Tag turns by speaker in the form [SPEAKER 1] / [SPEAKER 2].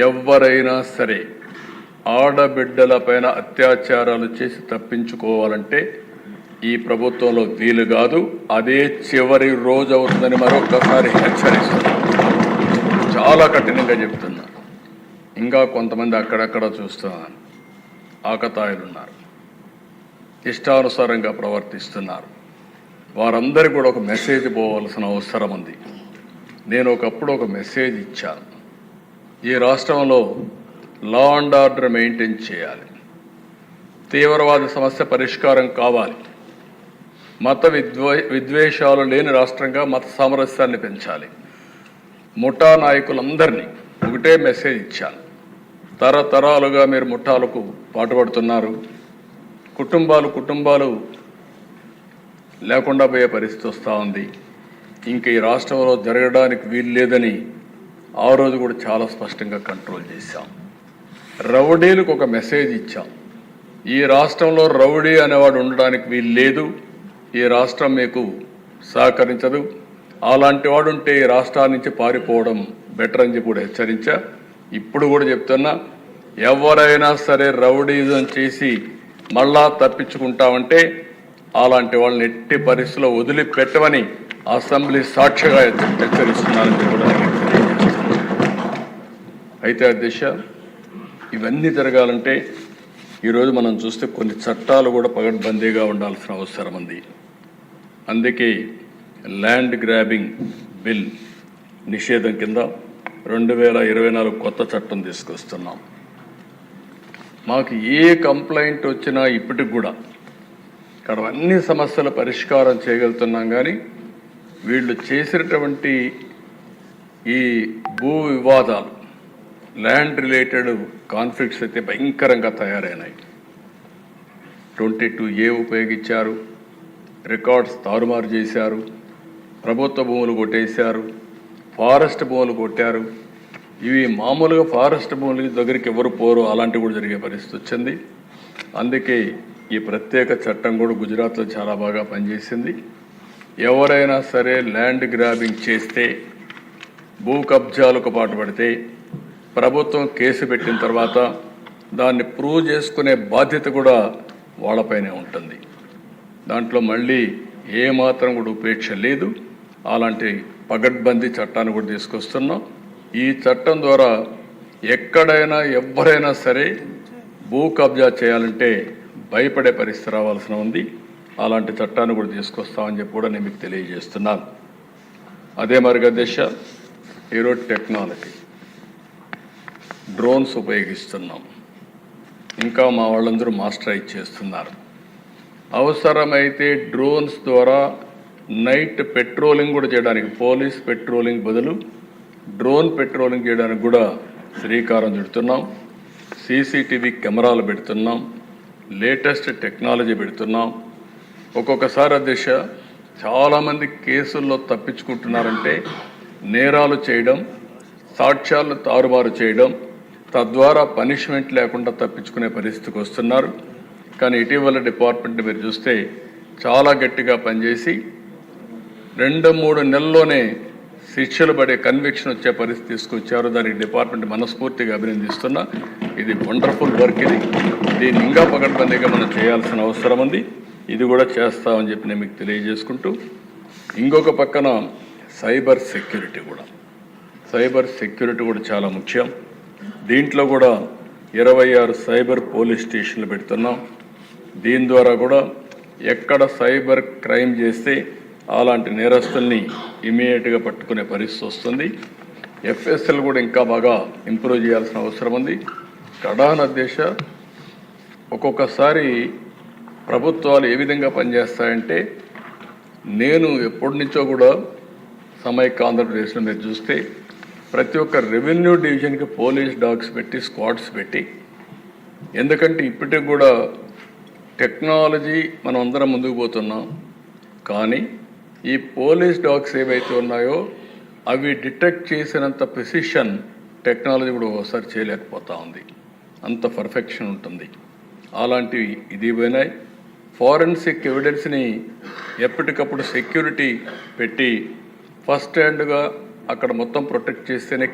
[SPEAKER 1] ఎవరైనా సరే ఆడబిడ్డలపైన అత్యాచారాలు చేసి తప్పించుకోవాలంటే ఈ ప్రభుత్వంలో వీలు కాదు. అదే చివరి రోజు అవుతుందని మరొకసారి హెచ్చరిస్తున్నా. చాలా కఠినంగా చెప్తున్నా. ఇంకా కొంతమంది అక్కడక్కడ చూస్తున్నాను, ఆకతాయిలున్నారు, ఇష్టానుసారంగా ప్రవర్తిస్తున్నారు. వారందరికీ కూడా ఒక మెసేజ్ పోవాల్సిన అవసరం ఉంది. నేను ఒకప్పుడు ఒక మెసేజ్ ఇచ్చాను. ఈ రాష్ట్రంలో లా అండ్ ఆర్డర్ మెయింటైన్ చేయాలి, తీవ్రవాద సమస్య పరిష్కారం కావాలి, మత విద్వేషాలు లేని రాష్ట్రంగా మత సామరస్యాన్ని పెంచాలి. ముఠా నాయకులందరినీ ఒకటే మెసేజ్ ఇచ్చాను. తరతరాలుగా మీరు ముఠాలకు పాటుపడుతున్నారు. కుటుంబాలు లేకుండా పోయే పరిస్థితి వస్తూ ఉంది. ఇంక ఈ రాష్ట్రంలో జరగడానికి వీలు లేదని ఆ రోజు కూడా చాలా స్పష్టంగా కంట్రోల్ చేశాం. రౌడీలకు ఒక మెసేజ్ ఇచ్చాం. ఈ రాష్ట్రంలో రౌడీ అనేవాడు ఉండడానికి వీలు లేదు. ఈ రాష్ట్రం మీకు సహకరించదు. అలాంటి వాడు ఉంటే ఈ రాష్ట్రాల నుంచి పారిపోవడం బెటర్ అని చెప్పి కూడా హెచ్చరించా. ఇప్పుడు కూడా చెప్తున్నా, ఎవరైనా సరే రౌడీజం చేసి మళ్ళా తప్పించుకుంటామంటే అలాంటి వాళ్ళని ఎట్టి పరిస్థితుల్లో వదిలిపెట్టమని అసెంబ్లీ సాక్షిగా హెచ్చరిస్తున్నారని కూడా అయితే అధ్యక్ష, ఇవన్నీ జరగాలంటే ఈరోజు మనం చూస్తే కొన్ని చట్టాలు కూడా పగడ్బందీగా ఉండాల్సిన అవసరం ఉంది. అందుకే ల్యాండ్ గ్రాబింగ్ బిల్ నిషేధం కింద 2024 కొత్త చట్టం తీసుకొస్తున్నాం. మాకు ఏ కంప్లైంట్ వచ్చినా ఇప్పటికి కూడా ఇక్కడ అన్ని సమస్యల పరిష్కారం చేయగలుగుతున్నాం. కానీ వీళ్ళు చేసినటువంటి ఈ భూ వివాదాలు, ల్యాండ్ రిలేటెడ్ కాన్ఫ్లిక్ట్స్ అయితే భయంకరంగా తయారైనాయి. 22A ఉపయోగించారు, రికార్డ్స్ తారుమారు చేశారు, ప్రభుత్వ భూములు కొట్టేశారు, ఫారెస్ట్ భూములు కొట్టారు. ఇవి మామూలుగా ఫారెస్ట్ భూముల దగ్గరికి ఎవరు పోరు, అలాంటివి కూడా జరిగే పరిస్థితి వచ్చింది. అందుకే ఈ ప్రత్యేక చట్టం కూడా గుజరాత్లో చాలా బాగా పనిచేసింది. ఎవరైనా సరే ల్యాండ్ గ్రాబింగ్ చేస్తే, భూ కబ్జాలకు పాటుపడితే ప్రభుత్వం కేసు పెట్టిన తర్వాత దాన్ని ప్రూవ్ చేసుకునే బాధ్యత కూడా వాళ్ళపైనే ఉంటుంది. దాంట్లో మళ్ళీ ఏమాత్రం కూడా ఉపేక్ష లేదు. అలాంటి పగడ్బందీ చట్టాన్ని కూడా తీసుకొస్తున్నాం. ఈ చట్టం ద్వారా ఎక్కడైనా ఎవరైనా సరే భూ కబ్జా చేయాలంటే భయపడే పరిస్థితి రావాల్సిన ఉంది. అలాంటి చట్టాన్ని కూడా తీసుకొస్తామని చెప్పి కూడా నేను మీకు తెలియజేస్తున్నాను. అదే మరిగా దిశ, ఈరోజు టెక్నాలజీ డ్రోన్స్ ఉపయోగిస్తున్నాం. ఇంకా మా వాళ్ళందరూ మాస్టరైజ్ చేస్తున్నారు. అవసరమైతే డ్రోన్స్ ద్వారా నైట్ పెట్రోలింగ్ కూడా చేయడానికి, పోలీస్ పెట్రోలింగ్ బదులు డ్రోన్ పెట్రోలింగ్ చేయడానికి కూడా శ్రీకారం చుడుతున్నాం. CCTV కెమెరాలు పెడుతున్నాం, లేటెస్ట్ టెక్నాలజీ పెడుతున్నాం. ఒక్కొక్కసారి దిశ చాలామంది కేసుల్లో తప్పించుకుంటున్నారంటే నేరాలు చేయడం, సాక్ష్యాలను తారుమారు చేయడం, తద్వారా పనిష్మెంట్ లేకుండా తప్పించుకునే పరిస్థితికి వస్తున్నారు. కానీ ఇటీవల డిపార్ట్మెంట్ మీరు చూస్తే చాలా గట్టిగా పనిచేసి 2-3 నెలల్లోనే శిక్షలు పడే కన్విక్షన్ వచ్చే పరిస్థితి తీసుకొచ్చారు. దానికి డిపార్ట్మెంట్ మనస్ఫూర్తిగా అభినందిస్తున్నా. ఇది వండర్ఫుల్ వర్క్. దీన్ని ఇంకా పకడ్బందీగా మనం చేయాల్సిన అవసరం ఉంది. ఇది కూడా చేస్తామని చెప్పి నేను మీకు తెలియజేసుకుంటూ, ఇంకొక పక్కన సైబర్ సెక్యూరిటీ కూడా చాలా ముఖ్యం. దీంట్లో కూడా 26 సైబర్ పోలీస్ స్టేషన్లు పెడుతున్నాం. దీని ద్వారా కూడా ఎక్కడ సైబర్ క్రైమ్ చేస్తే అలాంటి నేరస్తుల్ని ఇమీడియట్గా పట్టుకునే పరిస్థితి వస్తుంది. FSL కూడా ఇంకా బాగా ఇంప్రూవ్ చేయాల్సిన అవసరం ఉంది. కడాన దేశ ఒక్కొక్కసారి ప్రభుత్వాలు ఏ విధంగా పనిచేస్తాయంటే, నేను ఎప్పటి నుంచో కూడా సమైక్య ఆంధ్రప్రదేశ్లో మీరు చూస్తే ప్రతి ఒక్క రెవెన్యూ డివిజన్కి పోలీస్ డాగ్స్ పెట్టి, స్క్వాడ్స్ పెట్టి, ఎందుకంటే ఇప్పటికి కూడా టెక్నాలజీ మనం అందరం ముందుకు పోతున్నాం. కానీ ఈ పోలీస్ డాగ్స్ ఏవైతే ఉన్నాయో అవి డిటెక్ట్ చేసినంత ప్రిసిషన్ టెక్నాలజీ కూడా ఒకసారి చేయలేకపోతా ఉంది. అంత పర్ఫెక్షన్ ఉంటుంది. అలాంటివి ఇది పోయినాయి. ఫారెన్సిక్ ఎవిడెన్స్ని ఎప్పటికప్పుడు సెక్యూరిటీ పెట్టి ఫస్ట్ హ్యాండ్గా అక్కడ మొత్తం ప్రొటెక్ట్ చేస్తేనే